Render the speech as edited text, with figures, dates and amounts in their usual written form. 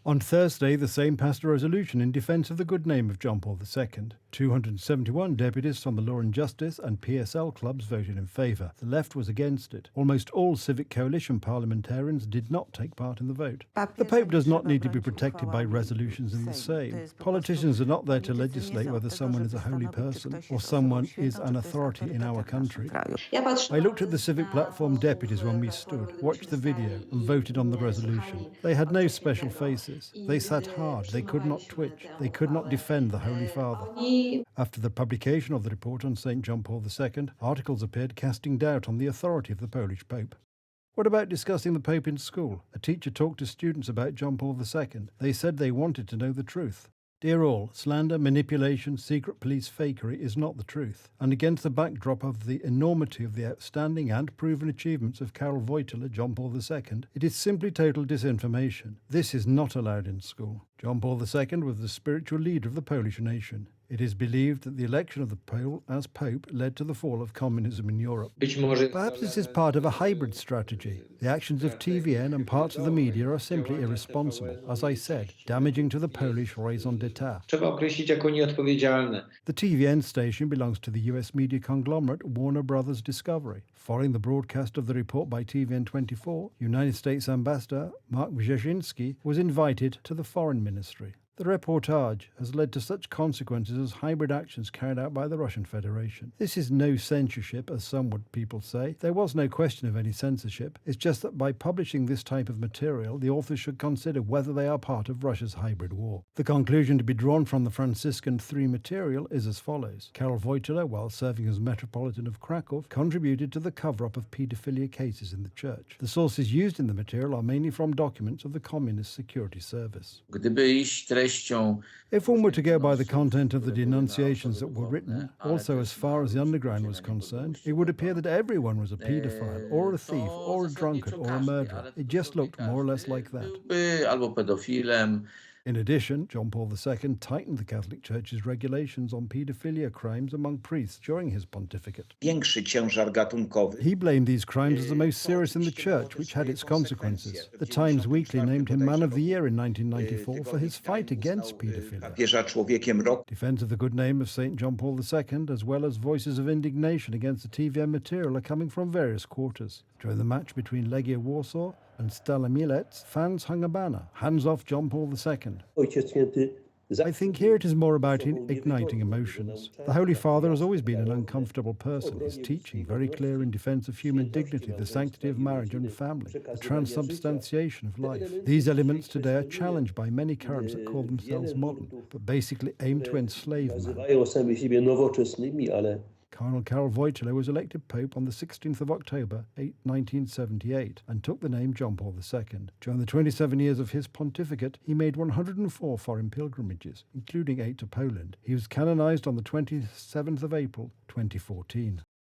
On Thursday, the Sejm passed a resolution in defence of the good name of John Paul II. 271 deputies from the Law and Justice and PSL clubs voted in favour. The left was against it. Almost all Civic Coalition parliamentarians did not take part in the vote. The Pope does not need to be protected by resolutions in the Sejm. Politicians are not there to legislate whether someone is a holy person or someone is an authority in our country. I looked at the Civic Platform deputies when we stood, watched the video and voted on the resolution. They had no special faces. They sat hard, they could not twitch, they could not defend the Holy Father. After the publication of the report on St. John Paul II, articles appeared casting doubt on the authority of the Polish Pope. What about discussing the Pope in school? A teacher talked to students about John Paul II. They said they wanted to know the truth. Dear all, slander, manipulation, secret police fakery is not the truth. And against the backdrop of the enormity of the outstanding and proven achievements of Karol Wojtyla, John Paul II, it is simply total disinformation. This is not allowed in school. John Paul II was the spiritual leader of the Polish nation. It is believed that the election of the Pole as Pope led to the fall of communism in Europe. Perhaps this is part of a hybrid strategy. The actions of TVN and parts of the media are simply irresponsible, as I said, damaging to the Polish raison d'etat. The TVN station belongs to the US media conglomerate Warner Brothers Discovery. Following the broadcast of the report by TVN24, United States Ambassador Mark Brzezinski was invited to the Foreign Ministry. The reportage has led to such consequences as hybrid actions carried out by the Russian Federation. This is no censorship, as some people say. There was no question of any censorship. It's just that by publishing this type of material, the authors should consider whether they are part of Russia's hybrid war. The conclusion to be drawn from the Franciscan III material is as follows. Karol Wojtyla, while serving as Metropolitan of Krakow, contributed to the cover-up of paedophilia cases in the church. The sources used in the material are mainly from documents of the Communist Security Service. If one were to go by the content of the denunciations that were written, also as far as the underground was concerned, it would appear that everyone was a paedophile, or a thief, or a drunkard, or a murderer. It just looked more or less like that. In addition, John Paul II tightened the Catholic Church's regulations on paedophilia crimes among priests during his pontificate. He blamed these crimes as the most serious in the Church, which had its consequences. The Times Weekly named him Man of the Year in 1994 for his fight against paedophilia. Defense of the good name of St. John Paul II, as well as voices of indignation against the TVN material, are coming from various quarters. During the match between Legia Warsaw and Stala Mielec, fans hung a banner, "Hands off John Paul II." I think here it is more about igniting emotions. The Holy Father has always been an uncomfortable person. His teaching, very clear in defense of human dignity, the sanctity of marriage and family, the transubstantiation of life. These elements today are challenged by many currents that call themselves modern, but basically aim to enslave man. Cardinal Karol Wojtyla was elected Pope on the 16th of October, 1978, and took the name John Paul II. During the 27 years of his pontificate, he made 104 foreign pilgrimages, including 8 to Poland. He was canonized on the 27th of April, 2014.